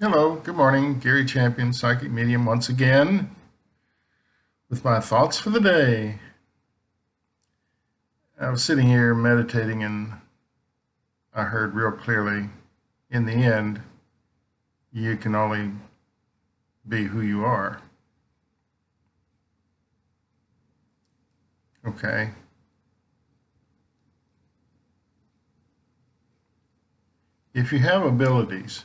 Hello, good morning. Gary Champion, Psychic Medium, once again with my thoughts for the day. I was sitting here meditating and I heard real clearly, in the end, you can only be who you are. Okay. If you have abilities,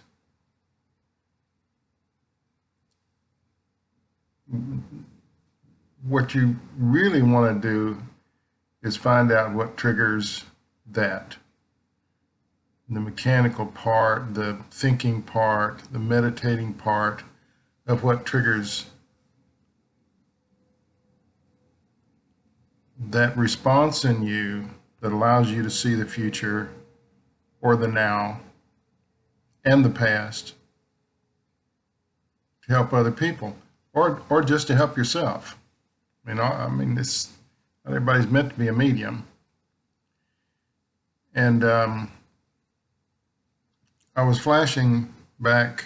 what you really want to do is find out what triggers that. The mechanical part, the thinking part, the meditating part of what triggers that response in you that allows you to see the future or the now and the past to help other people or just to help yourself. This not everybody's meant to be a medium. And I was flashing back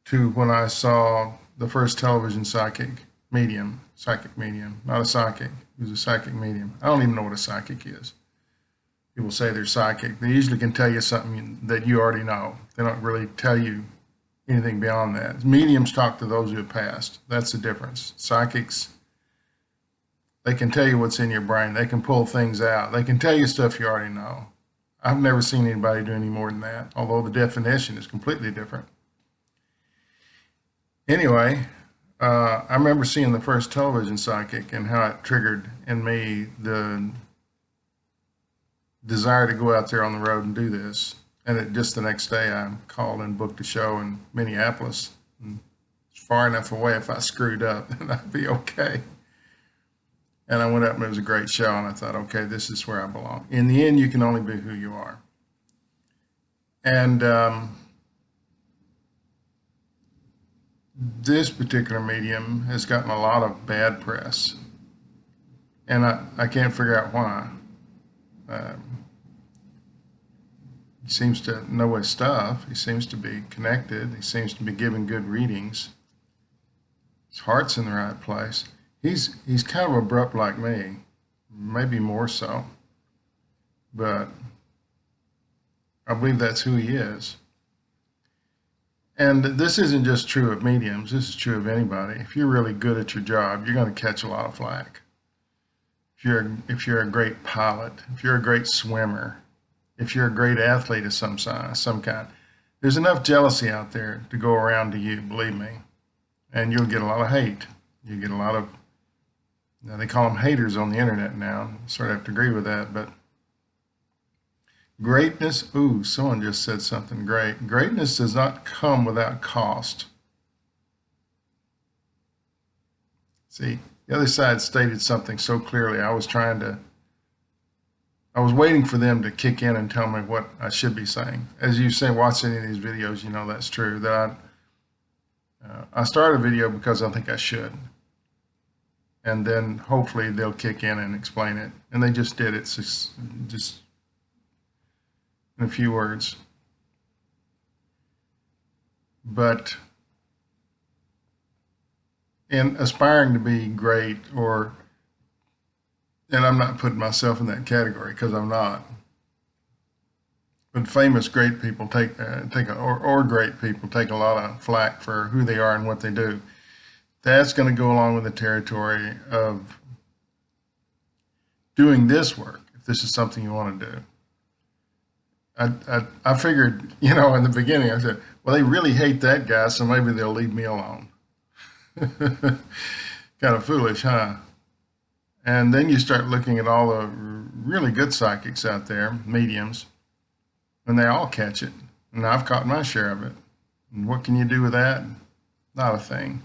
to when I saw the first television psychic medium, not a psychic. He was a psychic medium. I don't even know what a psychic is. People say they're psychic. They usually can tell you something that you already know. They don't really tell you anything beyond that. Mediums talk to those who have passed. That's the difference. Psychics, they can tell you what's in your brain. They can pull things out. They can tell you stuff you already know. I've never seen anybody do any more than that, although the definition is completely different. Anyway, I remember seeing the first television psychic and how it triggered in me the desire to go out there on the road and do this. And just the next day, I called and booked a show in Minneapolis. And it's far enough away if I screwed up, then I'd be okay. And I went up and it was a great show. And I thought, okay, this is where I belong. In the end, you can only be who you are. And this particular medium has gotten a lot of bad press. And I can't figure out why. He seems to know his stuff. He seems to be connected. He seems to be giving good readings. His heart's in the right place. He's kind of abrupt like me, maybe more so. But I believe that's who he is. And this isn't just true of mediums. This is true of anybody. If you're really good at your job, you're going to catch a lot of flack. If you're a great pilot, if you're a great swimmer, if you're a great athlete of some kind, there's enough jealousy out there to go around to you, believe me. And you'll get a lot of hate. You get a lot of, they call them haters on the internet now. Sort of have to agree with that. But greatness, ooh, someone just said something great. Greatness does not come without cost. See, the other side stated something so clearly. I was waiting for them to kick in and tell me what I should be saying. As you say, watch any of these videos, you know that's true. That I start a video because I think I should, and then hopefully they'll kick in and explain it. And they just did it, just in a few words. But in aspiring to be great, and I'm not putting myself in that category because I'm not. But famous great people or great people take a lot of flack for who they are and what they do. That's going to go along with the territory of doing this work. If this is something you want to do, I figured, in the beginning, I said, well, they really hate that guy, so maybe they'll leave me alone. Kind of foolish, huh? And then you start looking at all the really good psychics out there, mediums, and they all catch it. And I've caught my share of it. And what can you do with that? Not a thing.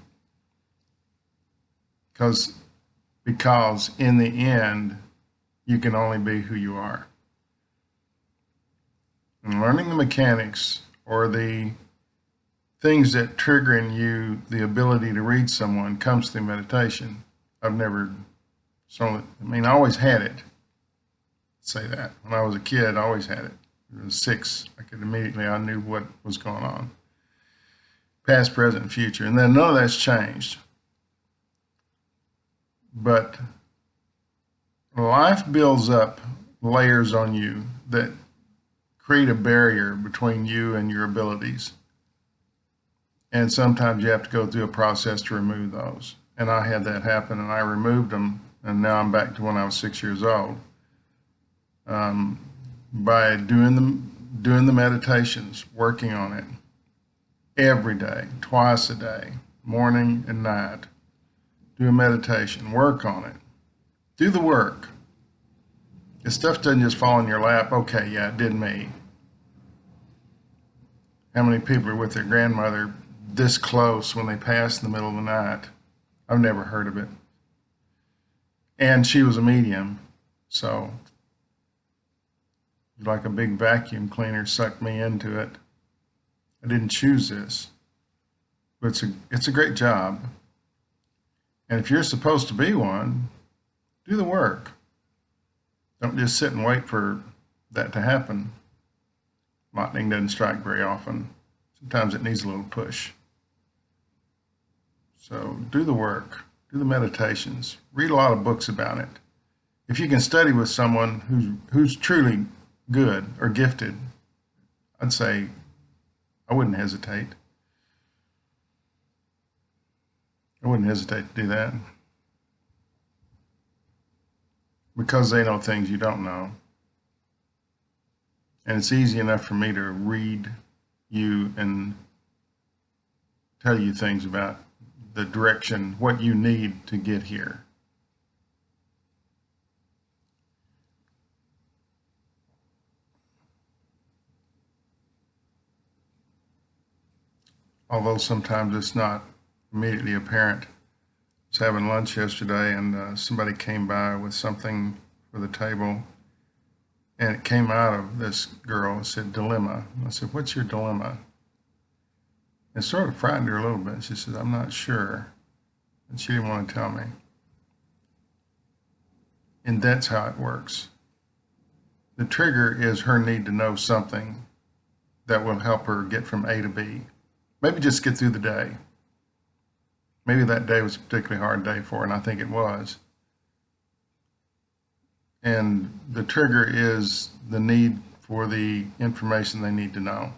Because in the end, you can only be who you are. And learning the mechanics or the things that trigger in you the ability to read someone comes through meditation. I always had it. Say that. When I was a kid, I always had it. When I was 6, I knew what was going on. past, present, and future. And then none of that's changed. But life builds up layers on you that create a barrier between you and your abilities. And sometimes you have to go through a process to remove those. And I had that happen, and I removed them, and now I'm back to when I was 6 years old. By doing the meditations, working on it every day, twice a day, morning and night. Do a meditation, work on it. Do the work. This stuff doesn't just fall in your lap. Okay, yeah, it did me. How many people are with their grandmother this close when they pass in the middle of the night? I've never heard of it. And she was a medium, so like a big vacuum cleaner sucked me into it. I didn't choose this, but it's a great job. And if you're supposed to be one, do the work. Don't just sit and wait for that to happen. Lightning doesn't strike very often. Sometimes it needs a little push. So do the work, do the meditations, read a lot of books about it. If you can study with someone who's truly good or gifted, I'd say I wouldn't hesitate. I wouldn't hesitate to do that, because they know things you don't know. And it's easy enough for me to read you and tell you things about the direction, what you need to get here. Although sometimes it's not immediately apparent. I was having lunch yesterday, and somebody came by with something for the table, and it came out of this girl. It said dilemma. I said, "What's your dilemma?" It sort of frightened her a little bit. She said, "I'm not sure." And she didn't want to tell me. And that's how it works. The trigger is her need to know something that will help her get from A to B. Maybe just get through the day. Maybe that day was a particularly hard day for her, and I think it was. And the trigger is the need for the information they need to know.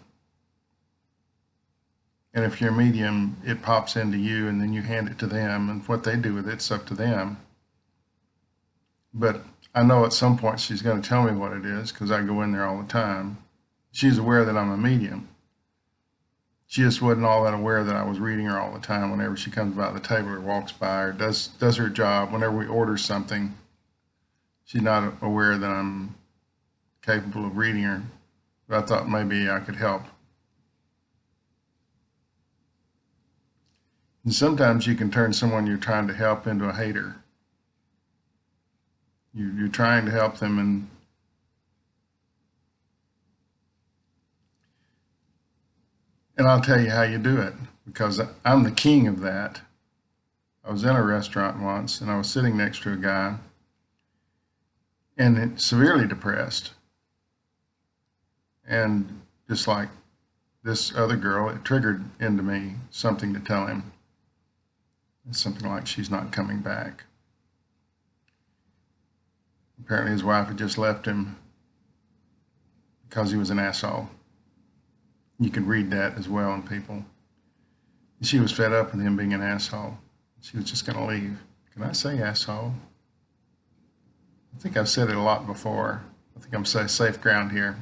And if you're a medium, it pops into you, and then you hand it to them, and what they do with it's up to them. But I know at some point she's going to tell me what it is, because I go in there all the time. She's aware that I'm a medium. She just wasn't all that aware that I was reading her all the time whenever she comes by the table or walks by or does her job. Whenever we order something, she's not aware that I'm capable of reading her. But I thought maybe I could help. And sometimes you can turn someone you're trying to help into a hater. You're trying to help them, and I'll tell you how you do it, because I'm the king of that. I was in a restaurant once, and I was sitting next to a guy, and severely depressed. And just like this other girl, it triggered into me something to tell him. It's something like, she's not coming back. Apparently his wife had just left him because he was an asshole. You can read that as well in people. She was fed up with him being an asshole. She was just going to leave. Can I say asshole? I think I've said it a lot before. I think I'm safe ground here.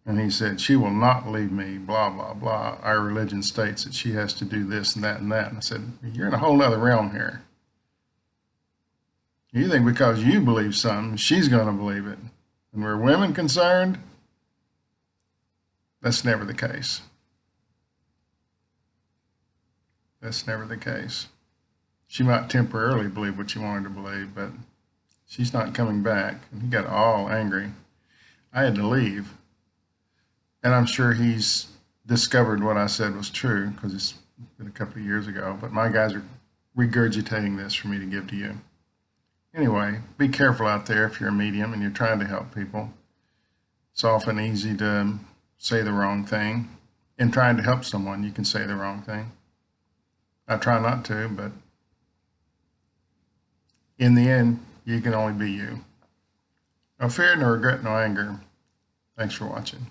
And he said, she will not leave me, blah, blah, blah. Our religion states that she has to do this and that and that. And I said, you're in a whole other realm here. You think because you believe something, she's going to believe it. And where women concerned, that's never the case. That's never the case. She might temporarily believe what you wanted to believe, but she's not coming back. And he got all angry. I had to leave. And I'm sure he's discovered what I said was true, because it's been a couple of years ago. But my guys are regurgitating this for me to give to you. Anyway, be careful out there if you're a medium and you're trying to help people. It's often easy to say the wrong thing. in trying to help someone, you can say the wrong thing. I try not to, but in the end, you can only be you. No fear, no regret, no anger. Thanks for watching.